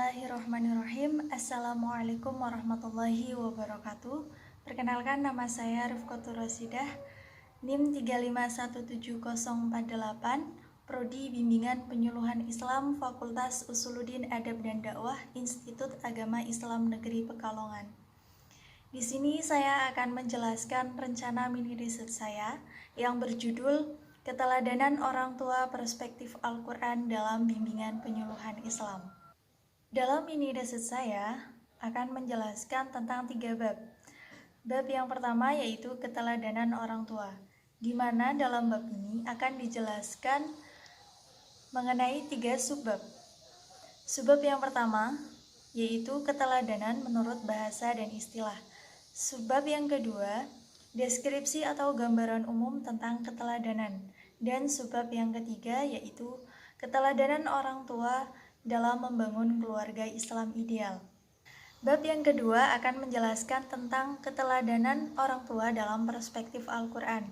Bismillahirrahmanirrahim. Assalamualaikum warahmatullahi wabarakatuh. Perkenalkan, nama saya Rifqatul Rosidah, NIM 3517048, Prodi Bimbingan Penyuluhan Islam, Fakultas Usuluddin Adab dan Dakwah, Institut Agama Islam Negeri Pekalongan. Di sini saya akan menjelaskan rencana mini riset saya yang berjudul Keteladanan Orang Tua Perspektif Al-Quran dalam Bimbingan Penyuluhan Islam. Dalam mini riset saya akan menjelaskan tentang 3 bab. Bab yang pertama yaitu keteladanan orang tua, di mana dalam bab ini akan dijelaskan mengenai 3 subbab. Subbab yang pertama yaitu keteladanan menurut bahasa dan istilah. Subbab yang kedua, deskripsi atau gambaran umum tentang keteladanan. Dan subbab yang ketiga yaitu keteladanan orang tua dalam membangun keluarga Islam ideal. Bab yang kedua akan menjelaskan tentang keteladanan orang tua dalam perspektif Al-Quran.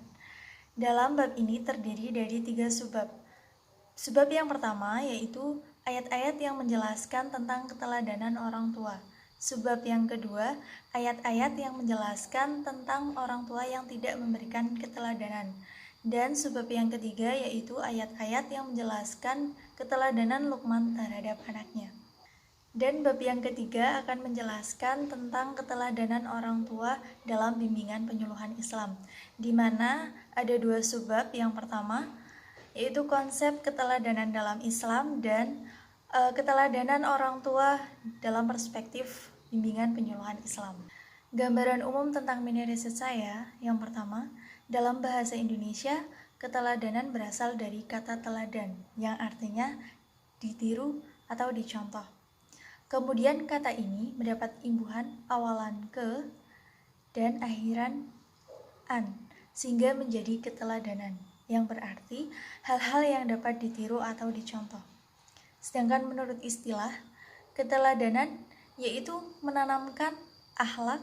Dalam bab ini terdiri dari 3 subbab. Subbab yang pertama yaitu ayat-ayat yang menjelaskan tentang keteladanan orang tua. Subbab yang kedua, ayat-ayat yang menjelaskan tentang orang tua yang tidak memberikan keteladanan. Dan subbab yang ketiga yaitu ayat-ayat yang menjelaskan keteladanan Luqman terhadap anaknya. Dan bab yang ketiga akan menjelaskan tentang keteladanan orang tua dalam bimbingan penyuluhan Islam, di mana ada 2 subbab. Yang pertama yaitu konsep keteladanan dalam Islam dan keteladanan orang tua dalam perspektif bimbingan penyuluhan Islam. Gambaran umum tentang mini riset saya, yang pertama, dalam bahasa Indonesia, keteladanan berasal dari kata teladan, yang artinya ditiru atau dicontoh. Kemudian kata ini mendapat imbuhan awalan ke dan akhiran an, sehingga menjadi keteladanan, yang berarti hal-hal yang dapat ditiru atau dicontoh. Sedangkan menurut istilah, keteladanan yaitu menanamkan akhlak,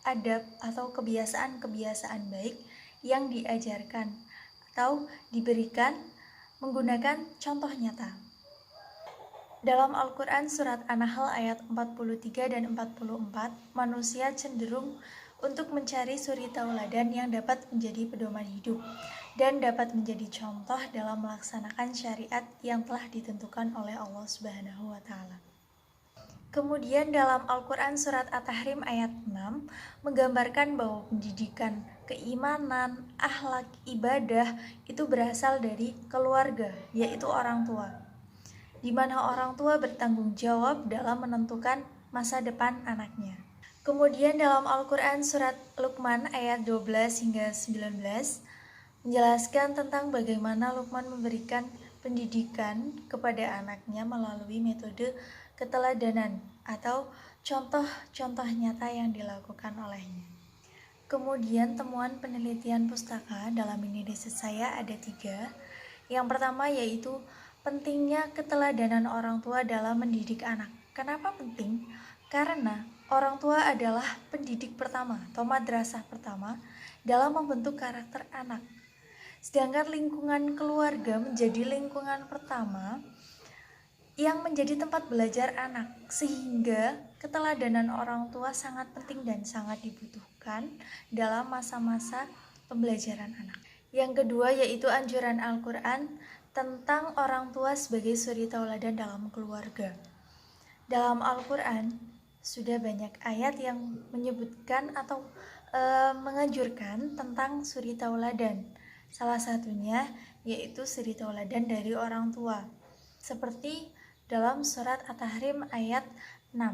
adab, atau kebiasaan-kebiasaan baik yang diajarkan atau diberikan menggunakan contoh nyata. Dalam Al-Quran surat An-Nahl ayat 43 dan 44, manusia cenderung untuk mencari suri tauladan yang dapat menjadi pedoman hidup dan dapat menjadi contoh dalam melaksanakan syariat yang telah ditentukan oleh Allah Subhanahu wa Ta'ala. Kemudian dalam Al-Quran surat At-Tahrim ayat 6 menggambarkan bahwa pendidikan, keimanan, akhlak, ibadah itu berasal dari keluarga, yaitu orang tua, di mana orang tua bertanggung jawab dalam menentukan masa depan anaknya. Kemudian dalam Al-Quran surat Luqman ayat 12 hingga 19 menjelaskan tentang bagaimana Luqman memberikan pendidikan kepada anaknya melalui metode keteladanan atau contoh-contoh nyata yang dilakukan olehnya. Kemudian temuan penelitian pustaka dalam mini riset saya ada 3. Yang pertama yaitu pentingnya keteladanan orang tua dalam mendidik anak. Kenapa penting? Karena orang tua adalah pendidik pertama atau madrasah pertama dalam membentuk karakter anak. Sedangkan lingkungan keluarga menjadi lingkungan pertama yang menjadi tempat belajar anak, sehingga keteladanan orang tua sangat penting dan sangat dibutuhkan dalam masa-masa pembelajaran anak. Yang kedua yaitu anjuran Al-Quran tentang orang tua sebagai suri tauladan dalam keluarga. Dalam Al-Quran sudah banyak ayat yang menyebutkan atau menganjurkan tentang suri tauladan. Salah satunya yaitu suri tauladan dari orang tua, seperti dalam surat At-Tahrim ayat 6.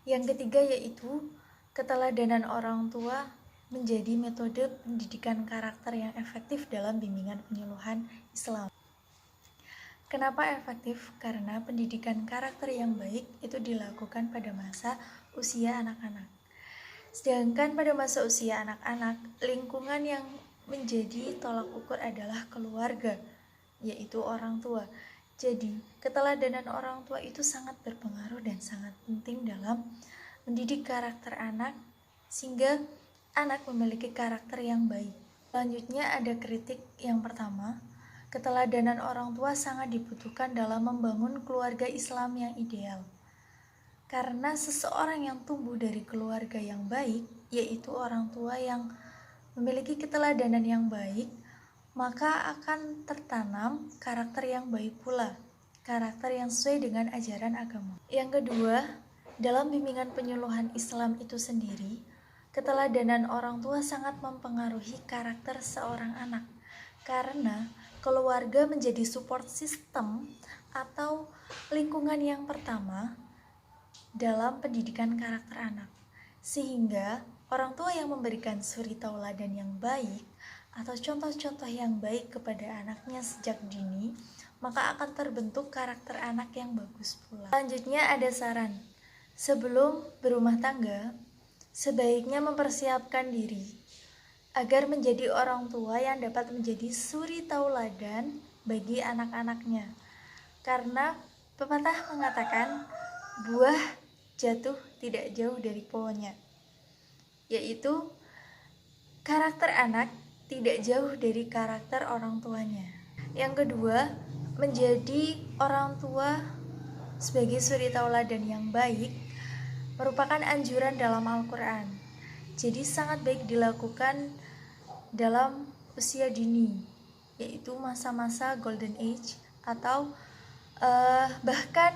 Yang ketiga yaitu keteladanan orang tua menjadi metode pendidikan karakter yang efektif dalam bimbingan penyuluhan Islam. Kenapa efektif? Karena pendidikan karakter yang baik itu dilakukan pada masa usia anak-anak. Sedangkan pada masa usia anak-anak, lingkungan yang menjadi tolak ukur adalah keluarga, yaitu orang tua. Jadi, keteladanan orang tua itu sangat berpengaruh dan sangat penting dalam mendidik karakter anak, sehingga anak memiliki karakter yang baik. Selanjutnya ada kritik yang pertama, keteladanan orang tua sangat dibutuhkan dalam membangun keluarga Islam yang ideal. Karena seseorang yang tumbuh dari keluarga yang baik, yaitu orang tua yang memiliki keteladanan yang baik, maka akan tertanam karakter yang baik pula, karakter yang sesuai dengan ajaran agama. Yang kedua, dalam bimbingan penyuluhan Islam itu sendiri, keteladanan orang tua sangat mempengaruhi karakter seorang anak, karena keluarga menjadi support system atau lingkungan yang pertama dalam pendidikan karakter anak, sehingga orang tua yang memberikan suri tauladan yang baik atau contoh-contoh yang baik kepada anaknya sejak dini, maka akan terbentuk karakter anak yang bagus pula. Selanjutnya ada saran, sebelum berumah tangga, sebaiknya mempersiapkan diri agar menjadi orang tua yang dapat menjadi suri tauladan bagi anak-anaknya. Karena pepatah mengatakan, buah jatuh tidak jauh dari pohonnya, yaitu karakter anak tidak jauh dari karakter orang tuanya. Yang kedua, menjadi orang tua sebagai suri tauladan yang baik merupakan anjuran dalam Al-Quran. Jadi sangat baik dilakukan dalam usia dini, yaitu masa-masa golden age atau bahkan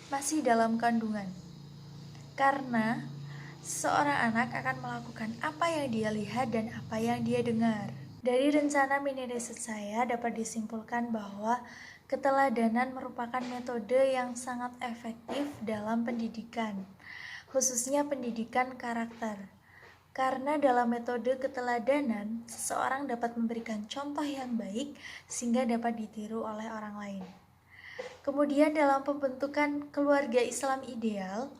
masih dalam kandungan. Karena seorang anak akan melakukan apa yang dia lihat dan apa yang dia dengar. Dari rencana mini riset saya dapat disimpulkan bahwa keteladanan merupakan metode yang sangat efektif dalam pendidikan, khususnya pendidikan karakter. Karena dalam metode keteladanan, seseorang dapat memberikan contoh yang baik sehingga dapat ditiru oleh orang lain. Kemudian dalam pembentukan keluarga Islam ideal,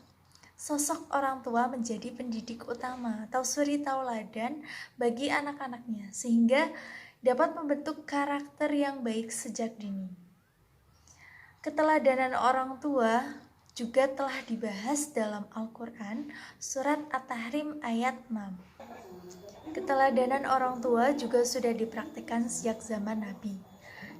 sosok orang tua menjadi pendidik utama atau suri tauladan bagi anak-anaknya, sehingga dapat membentuk karakter yang baik sejak dini. Keteladanan orang tua juga telah dibahas dalam Al-Quran, surat At-Tahrim ayat 6. Keteladanan orang tua juga sudah dipraktikkan sejak zaman Nabi.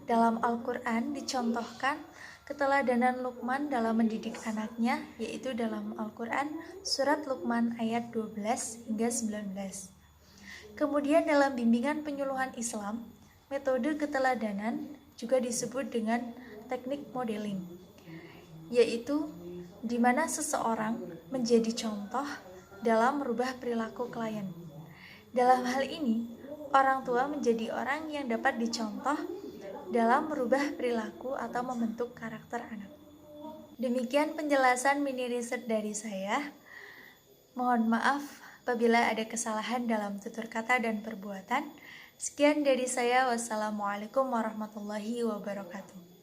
Dalam Al-Quran dicontohkan keteladanan Luqman dalam mendidik anaknya, yaitu dalam Al-Quran surat Luqman ayat 12 hingga 19. Kemudian dalam bimbingan penyuluhan Islam, metode keteladanan juga disebut dengan teknik modeling, yaitu di mana seseorang menjadi contoh dalam merubah perilaku klien. Dalam hal ini, orang tua menjadi orang yang dapat dicontoh dalam merubah perilaku atau membentuk karakter anak. Demikian penjelasan mini riset dari saya. Mohon maaf apabila ada kesalahan dalam tutur kata dan perbuatan. Sekian dari saya. Wassalamualaikum warahmatullahi wabarakatuh.